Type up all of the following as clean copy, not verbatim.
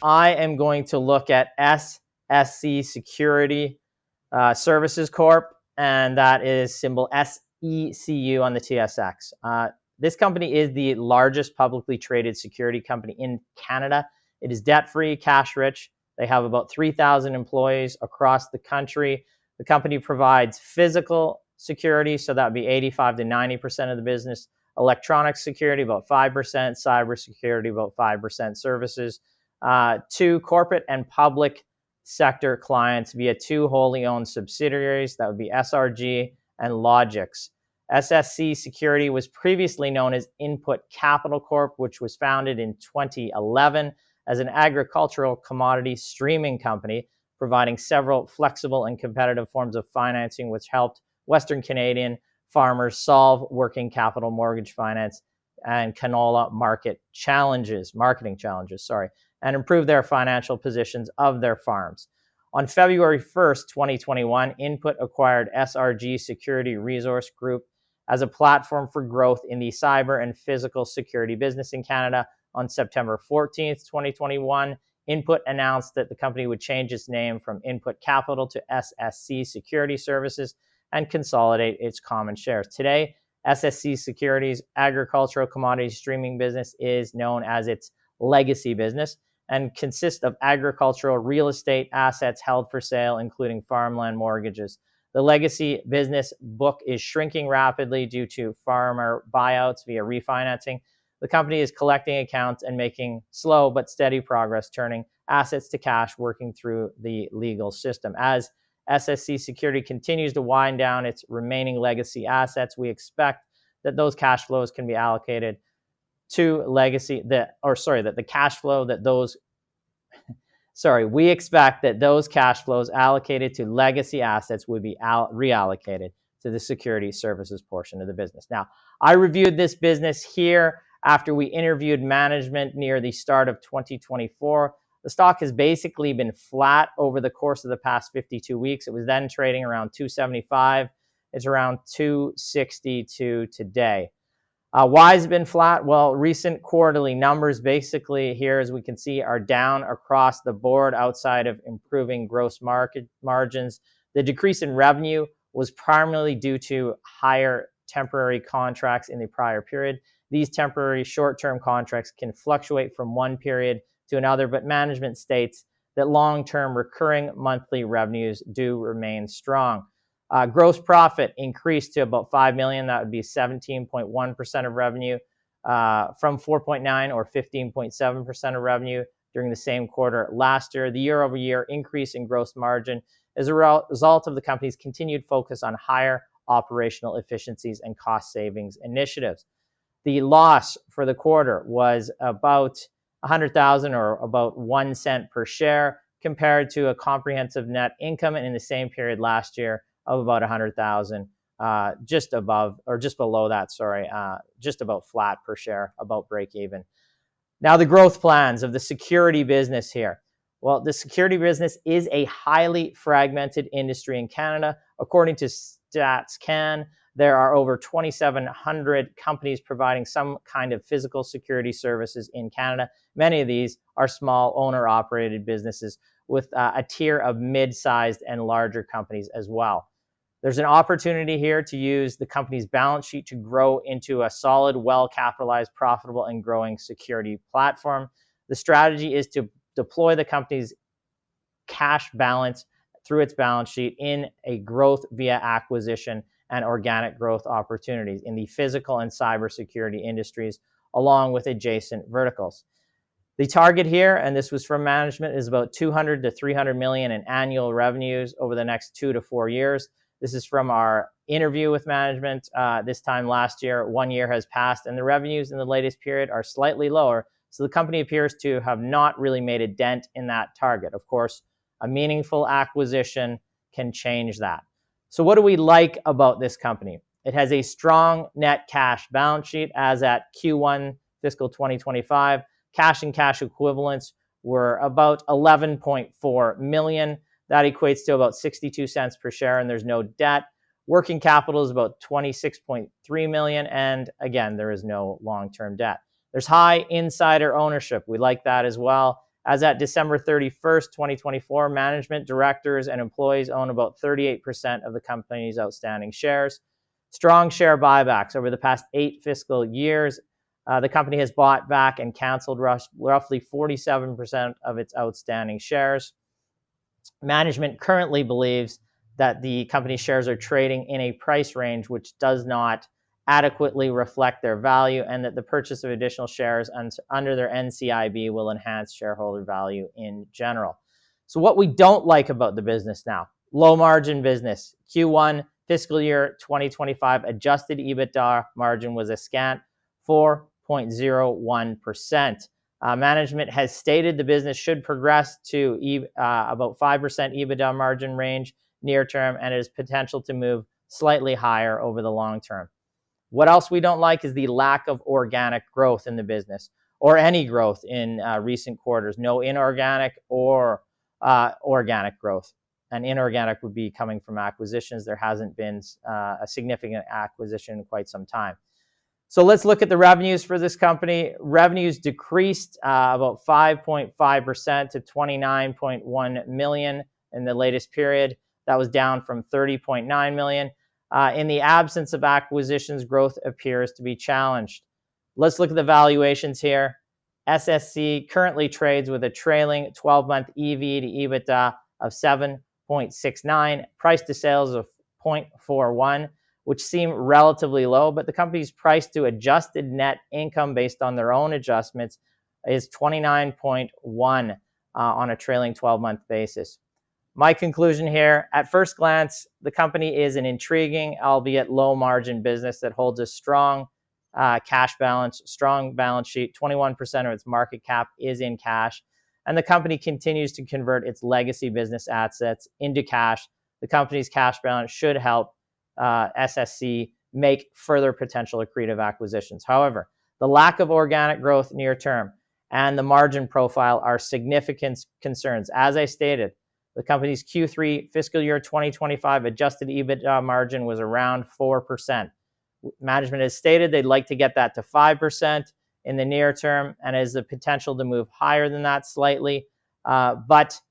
I am going to look at SSC Security Services Corp, and that is symbol SECU on the TSX. This company is the largest publicly traded security company in Canada. It is debt-free, cash-rich. They have about 3,000 employees across the country. The company provides physical security, so that would be 85 to 90% of the business. Electronic security, about 5%. Cyber security, about 5%. Services to corporate and public sector clients via two wholly owned subsidiaries. That would be SRG and Logix. SSC Security was previously known as Input Capital Corp, which was founded in 2011 as an agricultural commodity streaming company, providing several flexible and competitive forms of financing, which helped Western Canadian farmers solve working capital mortgage finance and canola marketing challenges, and improve their financial positions of their farms. On February 1st, 2021, Input acquired SRG Security Resource Group as a platform for growth in the cyber and physical security business in Canada. On September 14th, 2021, Input announced that the company would change its name from Input Capital to SSC Security Services and consolidate its common shares. Today, SSC Securities' agricultural commodity streaming business is known as its legacy business and consists of agricultural real estate assets held for sale, including farmland mortgages. The legacy business book is shrinking rapidly due to farmer buyouts via refinancing. The company is collecting accounts and making slow but steady progress, turning assets to cash, working through the legal system. As SSC Security continues to wind down its remaining legacy assets, we expect that those cash flows can be allocated to legacy, we expect that those cash flows allocated to legacy assets would be reallocated to the security services portion of the business. Now, I reviewed this business here after we interviewed management near the start of 2024. The stock has basically been flat over the course of the past 52 weeks. It was then trading around 275. It's around 262 today. Why has it been flat? Well, recent quarterly numbers basically here, as we can see, are down across the board outside of improving gross market margins. The decrease in revenue was primarily due to higher temporary contracts in the prior period. These temporary short-term contracts can fluctuate from one period to another, but management states that long-term recurring monthly revenues do remain strong. Gross profit increased to about $5 million. That would be 17.1% of revenue from 4.9 or 15.7% of revenue during the same quarter last year. The year-over-year increase in gross margin is a result of the company's continued focus on higher operational efficiencies and cost savings initiatives. The loss for the quarter was about $100,000 or about 1 cent per share, compared to a comprehensive net income in the same period last year of about $100,000, just about flat per share, about break even. Now, the growth plans of the security business here. Well, the security business is a highly fragmented industry in Canada. According to StatsCan, there are over 2,700 companies providing some kind of physical security services in Canada. Many of these are small owner-operated businesses with a tier of mid-sized and larger companies as well. There's an opportunity here to use the company's balance sheet to grow into a solid, well-capitalized, profitable, and growing security platform. The strategy is to deploy the company's cash balance through its balance sheet in a growth via acquisition and organic growth opportunities in the physical and cybersecurity industries, along with adjacent verticals. The target here, and this was from management, is about 200 to 300 million in annual revenues over the next 2 to 4 years. This is from our interview with management this time last year. 1 year has passed, and the revenues in the latest period are slightly lower. So the company appears to have not really made a dent in that target. Of course, a meaningful acquisition can change that. So what do we like about this company? It has a strong net cash balance sheet. As at Q1 fiscal 2025, cash and cash equivalents were about 11.4 million. That equates to about 62 cents per share, and there's no debt. Working capital is about 26.3 million, and again, there is no long-term debt. There's high insider ownership. We like that as well. As at December 31st, 2024, management, directors, and employees own about 38% of the company's outstanding shares. Strong share buybacks over the past 8 fiscal years. The company has bought back and canceled roughly 47% of its outstanding shares. Management currently believes that the company's shares are trading in a price range which does not adequately reflect their value, and that the purchase of additional shares under their NCIB will enhance shareholder value in general. So what we don't like about the business now, low margin business. Q1 fiscal year 2025 adjusted EBITDA margin was a scant 4.01%. Management has stated the business should progress to about 5% EBITDA margin range near term, and it has potential to move slightly higher over the long term. What else we don't like is the lack of organic growth in the business, or any growth in recent quarters. No inorganic or organic growth. And inorganic would be coming from acquisitions. There hasn't been a significant acquisition in quite some time. So let's look at the revenues for this company. Revenues decreased about 5.5% to $29.1 million in the latest period. That was down from $30.9 million. In the absence of acquisitions, growth appears to be challenged. Let's look at the valuations here. SSC currently trades with a trailing 12-month EV to EBITDA of 7.69, price to sales of 0.41, which seem relatively low, but the company's price to adjusted net income based on their own adjustments is 29.1 on a trailing 12-month basis. My conclusion here, at first glance, the company is an intriguing, albeit low margin business that holds a strong cash balance, strong balance sheet. 21% of its market cap is in cash, and the company continues to convert its legacy business assets into cash. The company's cash balance should help SSC make further potential accretive acquisitions. However, the lack of organic growth near term and the margin profile are significant concerns. As I stated, the company's Q3 fiscal year 2025 adjusted EBITDA margin was around 4%. Management has stated they'd like to get that to 5% in the near term, and has the potential to move higher than that slightly. But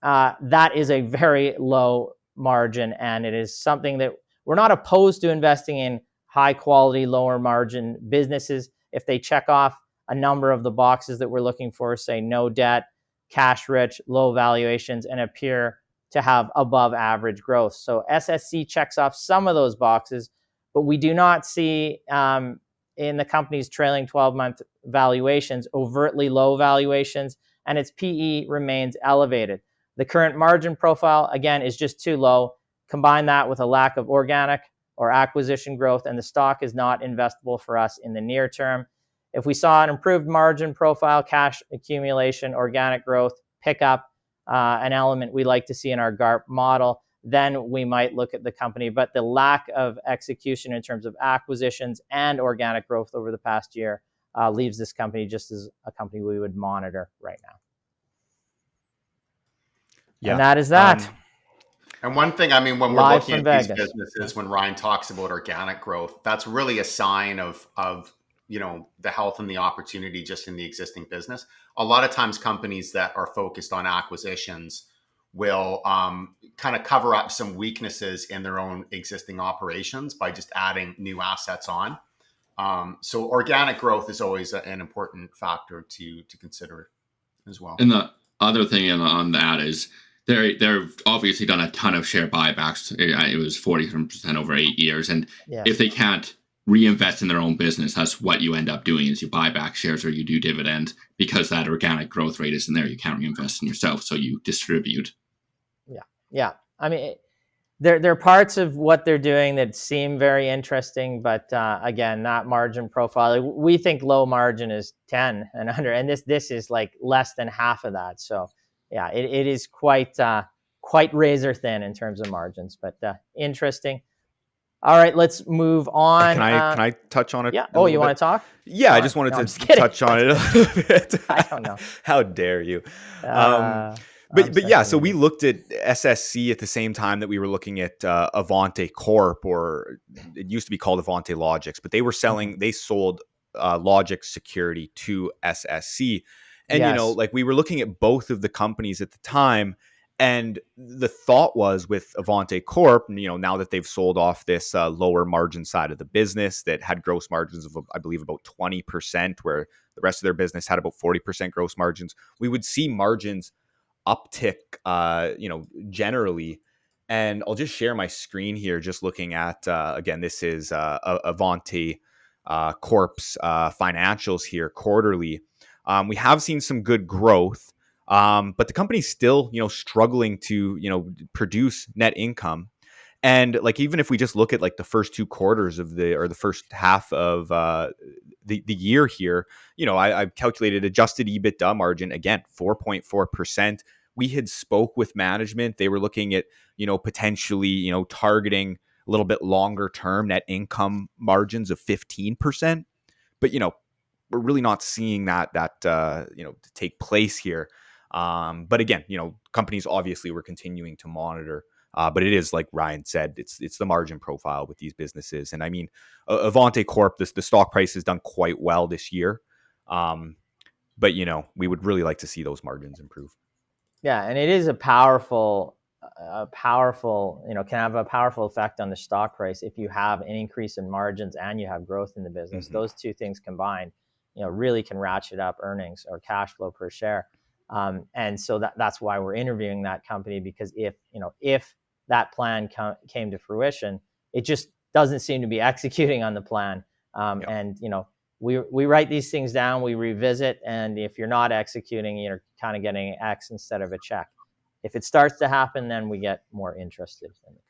that is a very low margin, and it is something that we're not opposed to investing in high quality, lower margin businesses if they check off a number of the boxes that we're looking for, say no debt, cash rich, low valuations, and appear to have above average growth. So SSC checks off some of those boxes, but we do not see in the company's trailing 12-month valuations overtly low valuations, and its PE remains elevated. The current margin profile, again, is just too low. Combine that with a lack of organic or acquisition growth, and the stock is not investable for us in the near term. If we saw an improved margin profile, cash accumulation, organic growth, pickup, an element we like to see in our GARP model, then we might look at the company. But the lack of execution in terms of acquisitions and organic growth over the past year leaves this company just as a company we would monitor right now. Yeah. And that is that. And one thing, I mean, when we're looking at these businesses, when Ryan talks about organic growth, that's really a sign of the health and the opportunity just in the existing business. A lot of times companies that are focused on acquisitions will kind of cover up some weaknesses in their own existing operations by just adding new assets on. So organic growth is always an important factor to consider as well. And the other thing on that is they've obviously done a ton of share buybacks. It was 40% over 8 years. And if they can't reinvest in their own business, that's what you end up doing, is you buy back shares or you do dividend, because that organic growth rate isn't there. You can't reinvest in yourself, so you distribute. Yeah. I mean, there are parts of what they're doing that seem very interesting, but again, that margin profile, we think low margin is 10 and under, and this is like less than half of that. So yeah, it is quite razor thin in terms of margins, but interesting. All right, let's move on. Can I touch on it? Yeah. Oh, you want to talk? Yeah, I just wanted to touch on it a little bit. I don't know. How dare you? But yeah, so we looked at SSC at the same time that we were looking at Avante Corp, or it used to be called Avante Logix, but they sold Logix Security to SSC. And, yes. you know, like we were looking at both of the companies at the time. And the thought was with Avante Corp, you know, now that they've sold off this lower margin side of the business that had gross margins of, I believe, about 20%, where the rest of their business had about 40% gross margins, we would see margins uptick, you know, generally. And I'll just share my screen here, just looking at, again, this is Avante Corp's financials here quarterly. We have seen some good growth. But the company's still, you know, struggling to, you know, produce net income. And like, even if we just look at like the first 2 quarters of the first half of the year here, you know, I've calculated adjusted EBITDA margin, again, 4.4%. We had spoke with management. They were looking at, you know, potentially, you know, targeting a little bit longer term net income margins of 15%. But, you know, we're really not seeing that you know, take place here. But again, you know, companies obviously we're continuing to monitor. But it is, like Ryan said, it's the margin profile with these businesses. And I mean, Avante Corp, the stock price has done quite well this year. But, you know, we would really like to see those margins improve. Yeah, and it is a powerful, you know, can have a powerful effect on the stock price if you have an increase in margins and you have growth in the business. Mm-hmm. Those two things combined, you know, really can ratchet up earnings or cash flow per share. And so that's why we're interviewing that company, because if that plan came to fruition, it just doesn't seem to be executing on the plan. And, you know, we write these things down, we revisit, and if you're not executing, you're kind of getting X instead of a check. If it starts to happen, then we get more interested in it.